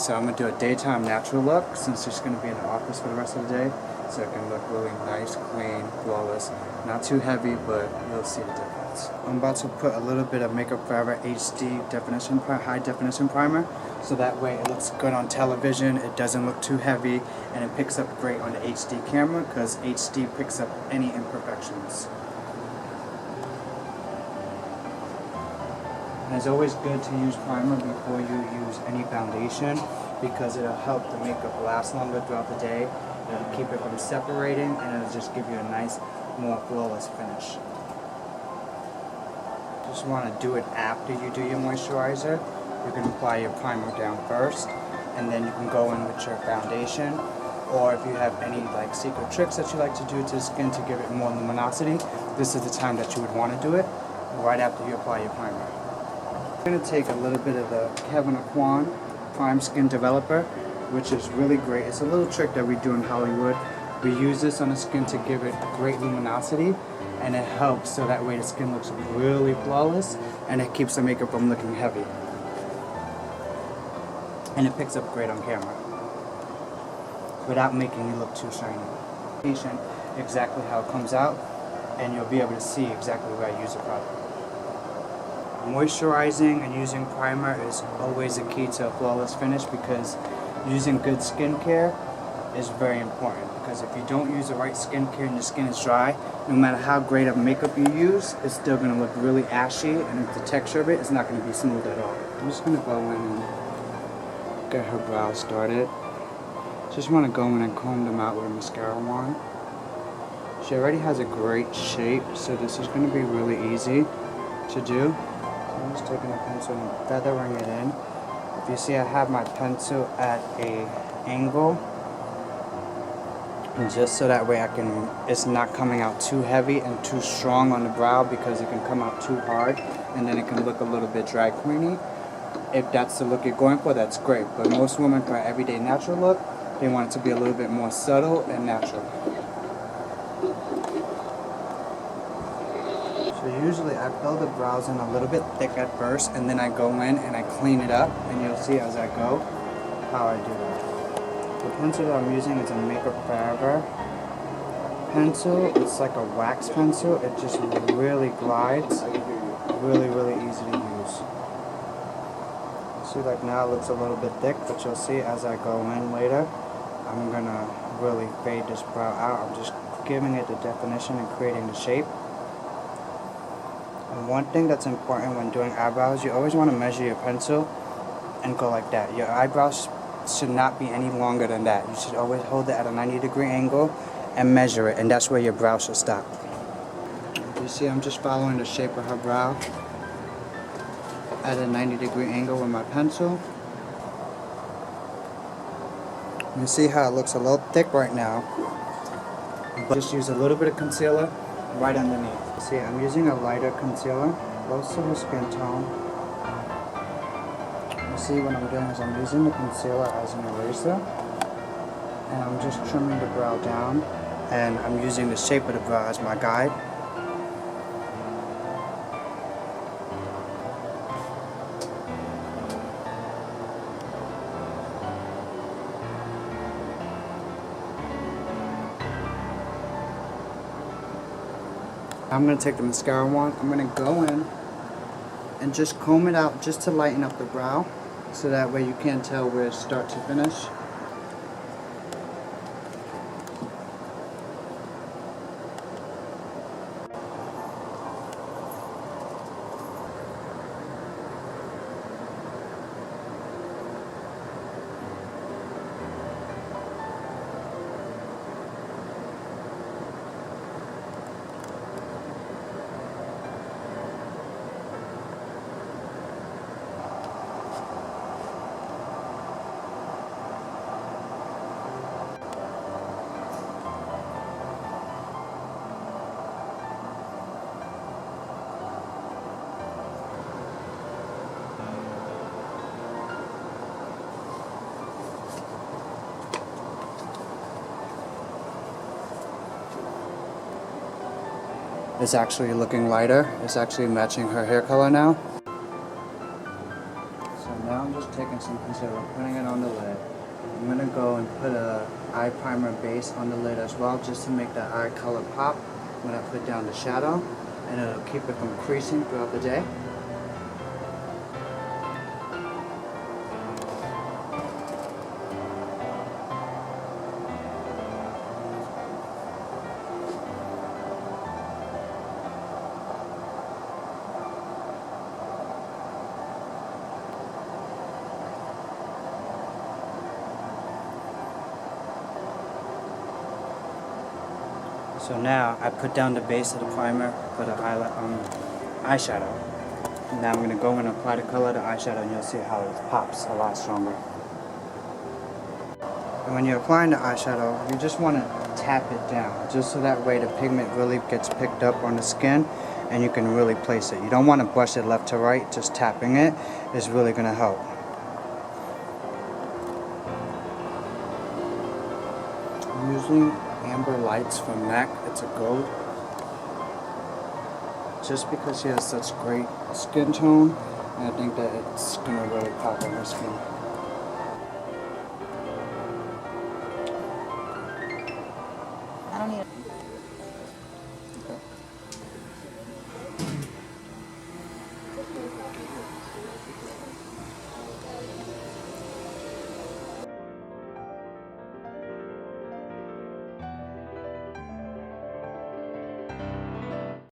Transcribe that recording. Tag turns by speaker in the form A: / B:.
A: So I'm going to do a daytime natural look since she's going to be in the office for the rest of the day. So it can look really nice, clean, flawless. Not too heavy, but you'll see the difference. I'm about to put a little bit of Makeup Forever HD definition, high definition primer. So that way it looks good on television, it doesn't look too heavy, and it picks up great on the HD camera because HD picks up any imperfections. And it's always good to use primer before you use any foundation because it'll help the makeup last longer throughout the day. It'll keep it from separating and it'll just give you a nice, more flawless finish. Just want to do it after you do your moisturizer. You can apply your primer down first and then you can go in with your foundation. Or if you have any like secret tricks that you like to do to the skin to give it more luminosity, this is the time that you would want to do it, right after you apply your primer. I'm going to take a little bit of the Kevin Aquan Prime Skin Developer, which is really great. It's a little trick that we do in Hollywood. We use this on the skin to give it great luminosity, and it helps so that way the skin looks really flawless and it keeps the makeup from looking heavy. And it picks up great on camera without making you look too shiny. Exactly how it comes out, and you'll be able to see exactly where I use the product. Moisturizing and using primer is always the key to a flawless finish because using good skincare is very important. Because if you don't use the right skincare and your skin is dry, no matter how great of makeup you use, it's still going to look really ashy, and the texture of it is not going to be smooth at all. I'm just going to go in and get her brows started. Just want to go in and comb them out with a mascara wand. She already has a great shape, so this is going to be really easy to do. So I'm just taking a pencil and feathering it in. If you see, I have my pencil at an angle, and just so that way it's not coming out too heavy and too strong on the brow, because it can come out too hard and then it can look a little bit drag queeny. If that's the look you're going for, that's great. But most women, for an everyday natural look, they want it to be a little bit more subtle and natural. So usually I fill the brows in a little bit thick at first, and then I go in and I clean it up, and you'll see as I go how I do that. The pencil that I'm using is a Makeup Forever pencil. It's like a wax pencil. It just really glides. Really, really easy to use. See, like now it looks a little bit thick, but you'll see as I go in later, I'm gonna really fade this brow out. I'm just giving it the definition and creating the shape. And one thing that's important when doing eyebrows, you always want to measure your pencil and go like that. Your eyebrows should not be any longer than that. You should always hold it at a 90-degree angle and measure it, and that's where your brow should stop. You see, I'm just following the shape of her brow at a 90-degree angle with my pencil. You see how it looks a little thick right now, but just use a little bit of concealer right underneath. See, I'm using a lighter concealer close to her skin tone. You see, what I'm doing is I'm using the concealer as an eraser, and I'm just trimming the brow down, and I'm using the shape of the brow as my guide. I'm going to take the mascara wand, I'm going to go in and just comb it out just to lighten up the brow, so that way you can't tell where it's start to finish. It's actually looking lighter. It's actually matching her hair color now. So now I'm just taking taking some concealer, putting it on the lid. I'm going to go and put a eye primer base on the lid as well, just to make the eye color pop when I put down the shadow, and it'll keep it from creasing throughout the day. So now I put down the base of the primer for the eyeshadow. Now I'm going to go and apply the color of the eyeshadow, and you'll see how it pops a lot stronger. And when you're applying the eyeshadow, you just want to tap it down, just so that way the pigment really gets picked up on the skin and you can really place it. You don't want to brush it left to right, just tapping it is really going to help. I'm using Amber Lights from MAC. It's a gold. Just because she has such great skin tone, and I think that it's going to really pop on her skin.